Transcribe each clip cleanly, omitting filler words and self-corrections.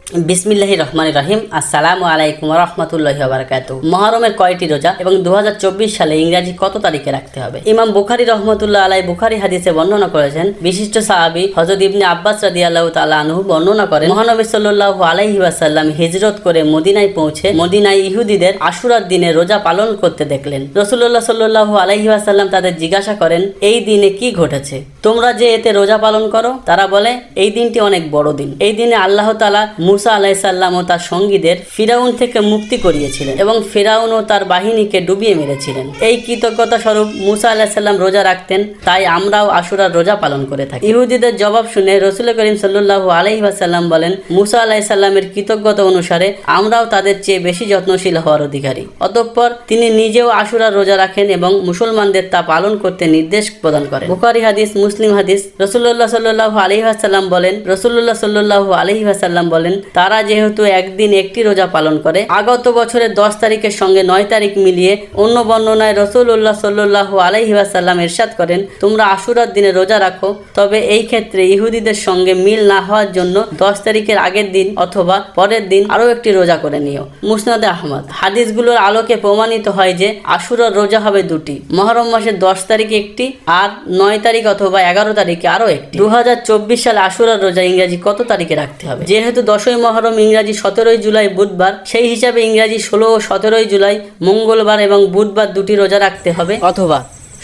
বিসমিল্লাহির রহমানির রহিম। আসসালামু আলাইকুম ওয়া রাহমাতুল্লাহি ওয়া বারাকাতুহু। মুহররমের কয়টি রোজা এবং 2024 সালে ইংরেজি কত তারিখে রাখতে হবে? ইমাম বুখারী রাহমাতুল্লাহ আলাইহি বুখারী হাদিসে বর্ণনা করেছেন, বিশিষ্ট সাহাবী হযরত ইবনে আব্বাস রাদিয়াল্লাহু তাআলা আনহু বর্ণনা করেন, মহানবী সাল্লাল্লাহু আলাইহি ওয়াসাল্লাম হিজরত করে মদিনায় পৌঁছে মদিনায় ইহুদিদের আশুরার দিনে রোজা পালন করতে দেখলেন। রাসূলুল্লাহ সাল্লাল্লাহু আলাইহি ওয়াসাল্লাম তাদের জিজ্ঞাসা করেন, এই দিনে কি ঘটেছে? তোমরা যে এতে রোজা পালন করো? তারা বলে, এই দিনটি অনেক বড় দিন। এই দিনে আল্লাহ তাআলা মুসা আলাইহিস সালাম ও তার সঙ্গীদের ফিরাউন থেকে মুক্তি করিয়েছিলেন এবং ফিরাউন ও তার বাহিনীকে ডুবিয়ে মেরেছিলেন। এই কৃতজ্ঞতা স্বরূপ মুসা আলাইহিস সালাম রোজা রাখতেন, তাই আমরাও আশুরার রোজা পালন করে থাকি। ইহুদিদের জবাব শুনে রাসূল করিম সাল্লাল্লাহু আলাইহি ওয়াসাল্লাম বলেন, মুসা আলাইহিস সালামের কৃতজ্ঞতা অনুসারে আমরাও তাদের চেয়ে বেশি যত্নশীল হওয়ার অধিকারী। অতঃপর তিনি নিজেও আশুরার রোজা রাখেন এবং মুসলমানদের তা পালন করতে নির্দেশ প্রদান করেন। বুখারী হাদিস, মুসলিম হাদিস। রাসূলুল্লাহ সাল্লাল্লাহু আলাইহি ওয়াসাল্লাম বলেন, রাসূলুল্লাহ সাল্লাল্লাহু আলাইহি ওয়াসাল্লাম বলেন, তারা যেহেতু একদিন একটি রোজা পালন করে, আগত বছরের 10 তারিখের সঙ্গে 9 তারিখ মিলিয়ে অন্য বর্ণনায় রাসূলুল্লাহ সাল্লাল্লাহু আলাইহি ওয়াসাল্লাম ইরশাদ করেন, তোমরা আশুরার দিনে রোজা রাখো, তবে এই ক্ষেত্রে ইহুদিদের সঙ্গে মিল না হওয়ার জন্য 10 তারিখের আগের দিন অথবা পরের দিন আরও একটি রোজা করে নিও। মুসনাদে আহমদ। হাদিসগুলোর আলোকে প্রমাণিত হয় যে আশুরার রোজা হবে দুটি, মুহররম মাসের 10 তারিখে একটি আর 9 তারিখ অথবা 11 তারিখে আরও একটি। 2024 সালে আশুরার রোজা ইংরেজি কত তারিখে রাখতে হবে? যেহেতু 10ই মুহররম ইংরেজি 17ই জুলাই বুধবার, সেই হিসাবে ইংরেজি 16 ও 17ই জুলাই মঙ্গলবার এবং বুধবার দুটি রোজা রাখতে হবে, অথবা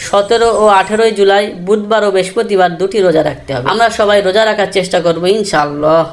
17 ও 18ই জুলাই বুধবার ও বৃহস্পতিবার দুটি রোজা রাখতে হবে। আমরা সবাই রোজা রাখার চেষ্টা করবো ইনশাআল্লাহ।